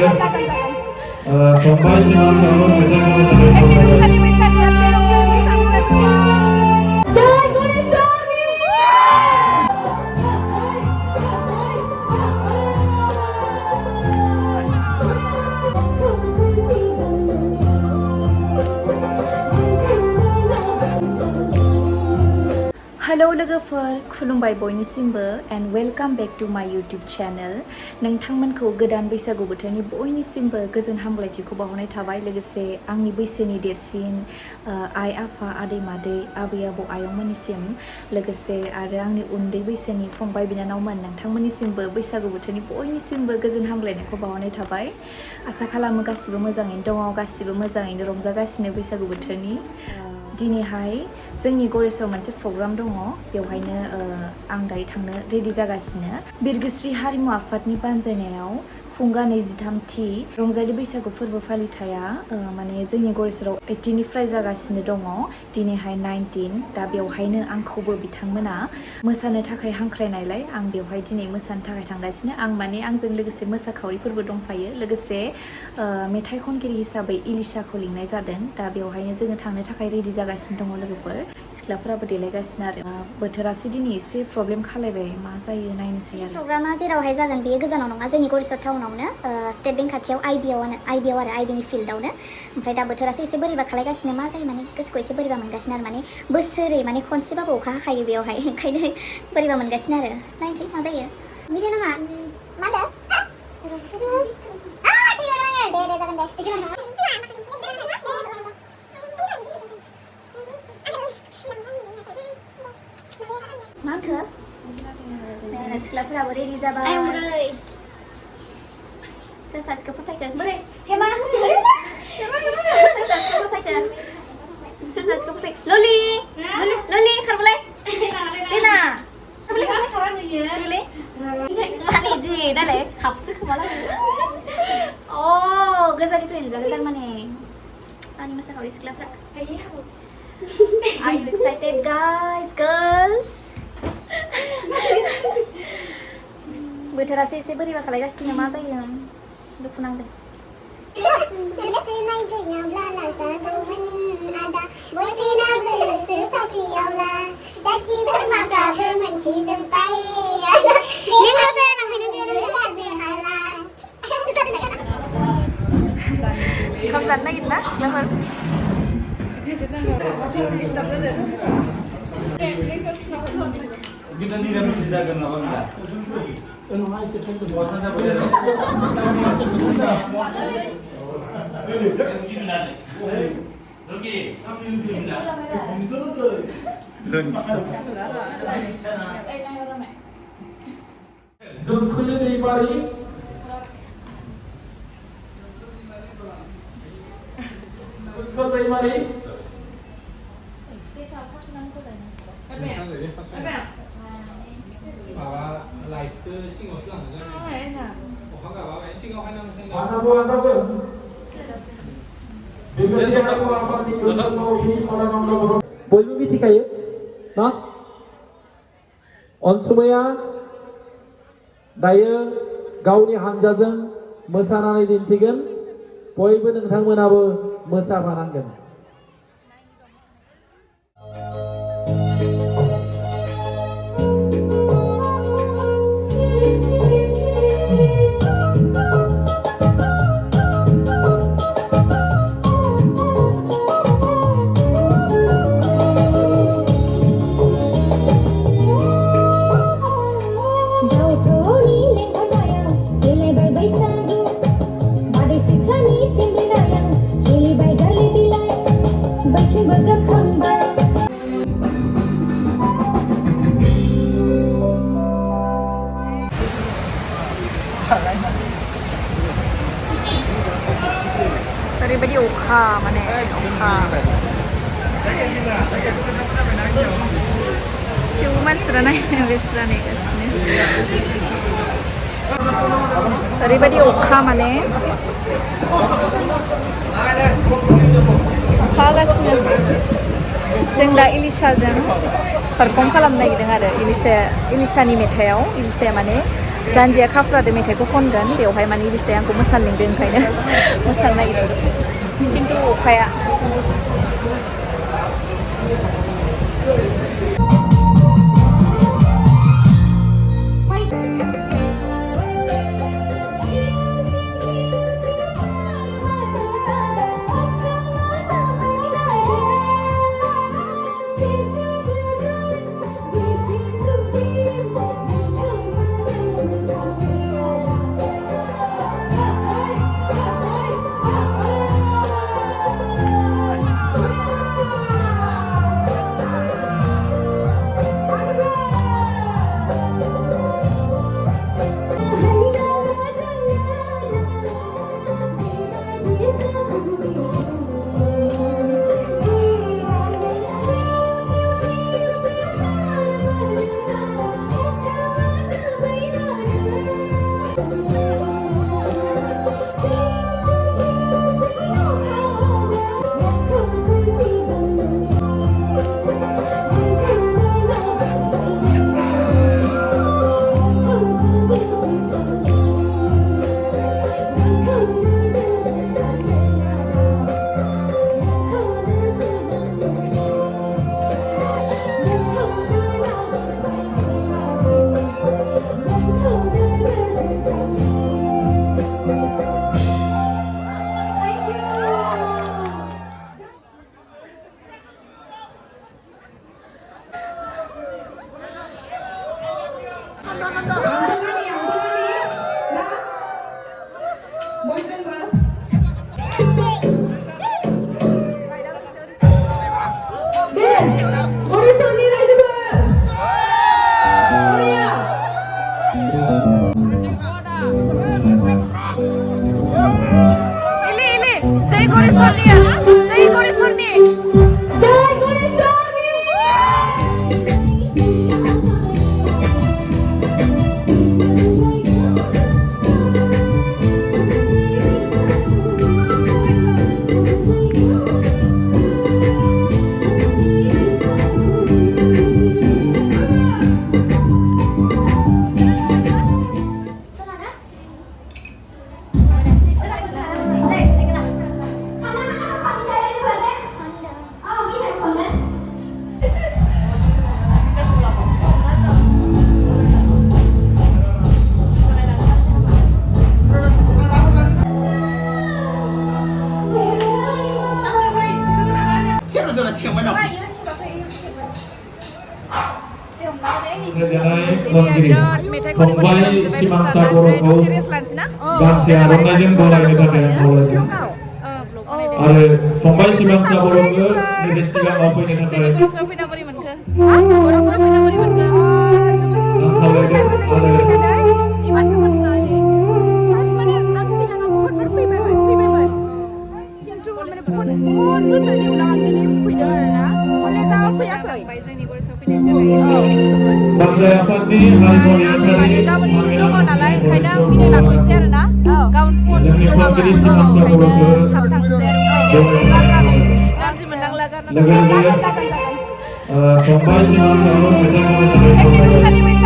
정말 지나서 대장금을 전해 Rongjaali Bwisagu Rongjaali Bwisagu everyone. Jai Goreswar. Hello लोगोफोर खुलुमबाय बयनिसिमबो and welcome back to my YouTube channel नोंथांमोनखौ गोदान बैसागु बोथोरनि बयनिसिमबो गोजोन हामलायथिखौ बावहरनाय थाबाय लोगोसे आंनि बैसोनि देरसिन आइ आफा आदै मादै आबै आबौ आयंमोननिसिम लोगोसे आरो आंनि उन्दै बैसोनि फंबाय बिनानावमोन नोंथांमोननिसिमबो बैसागु बोथोरनि बयनिसिमबो गोजोन हामलायनायखौ बावहरनाय थाबाय आसा खालामो गासिबो मोजाङैनो दङ गासिबो मोजाङैनो रंजागासिनो बैसागु बोथोरनि दिनैहाय जोंनि गरेसआव मोनसे प्रग्राम दङ बेवहायनो आं दायो थांनो रेडि जागासिनो बिरगोस्रि हारिमु आफादनि बानजायनायाव फुंगा 23थि रंजालि बैसागु फोरबो फालिथाया माने जोंनि गरेसआव 18 निफ्राय जागासिनो दङ दिनैहाय 19 दा बेवहायनो आंखौबो बिथांमोना मोसानो थाखाय हांख्रायनायलाय आं बेवहाय दिनै मोसानो थाखाय थांगासिनो आं माने आंजों लोगोसे मोसाखावरिफोरबो दंफायो लोगोसे मेथाइ खनगिरि हिसाबै इलिसाखौ लिंनाय जादों दा बेवहायनो जोङो थांनो थाखाय रेडि जागासिनो दङ लोगोफोर सिख्लाफोराबो देलायगासिनो आरो बोथोरासो दिनै एसे प्रब्लेम खालायबाय मा जायो नायनोसै आरो प्रग्रामा जेरावहाय जागोन बेयो गोजानाव नङा जोंनि गरेसर टाउनावनो स्टेट बेंक खाथियाव आइबिआव आरो आइबिनि फिल्डआवनो ओमफ्राय दा बोथोरासो एसे बोरैबा खालायगासिनो मा जायो माने गोसोखौ एसे बोरैबा मोनगासिनो आरो माने बोसोरै माने खनसेबाबो अखा हाखायो बेयावहाय ओंखायनो बोरैबा मोनगासिनो आरो नायनोसै मा जायो भिडिअ नामा मा होनो माखो सिख्लाफोराबो रेडि जाबाय सोर सासेखौ फसायखो बोरै हेमा सोर सासेखौ फसायखो सोर सासेखौ फसाय ललि ललि खारबोलाय देना माने जि दालाय हाबसो खोमालाय अ गोजाननिफ्राय नुजागोन थारमाने आंनि मोसाखावरि सिख्लाफ्रा Are you excited guys girls बोथोरासो एसे बोरैबा खालायगासिनो मा जायो दुखु नांदों ओंखाम जानो नागिरना सिख्लाफोर Kita ni dah mesti jaga nak bangga. बयबो मिथिखायो ना अनसुमैया दायो गावनि हानजाजों मोसानानै दिन्थिगोन बयबो नोंथांमोनाबो मोसाफानांगोन ओरैबायदि अखा माने अखा थेवबो मानसिफोरा नायनो बेस्रा नेगासिनो ओरैबायदि अखा माने अखा हागासिनो जों दा इलिसाजों पारफर्म खालामनो नागिरदों आरो इलिसानि मेथाइआव इलिसाया माने जानजिया खाफ्रादो मेथाइखौ खनगोन बेवहाय माने इलिसाया आंखौ मोसानो लिंदों ओंखायनो मोसानो नागिरदों दसे खिन्थु अखाया फंबाय सिमांसा बर'खौ गांसे आर'नाइजों बरायनो थाखाय खावलायदों आरो फंबाय सिमांसा बर'खौ नैबे सिगाङाव फैनो थाखाय बांद्राय आफादनि हारिमुवारि आफादनि गाबोन सुट दङ नालाय ओंखायनो आं बिदाय लाथ'नोसै आरो ना गाबोन फुङाव सुट दङ ओंखायनो थाब थांसै आरो गाज्रि मोननांला लोगोसे फंबाय सिमांसाखौ मेथाइ खननो थाखाय खावलायबाय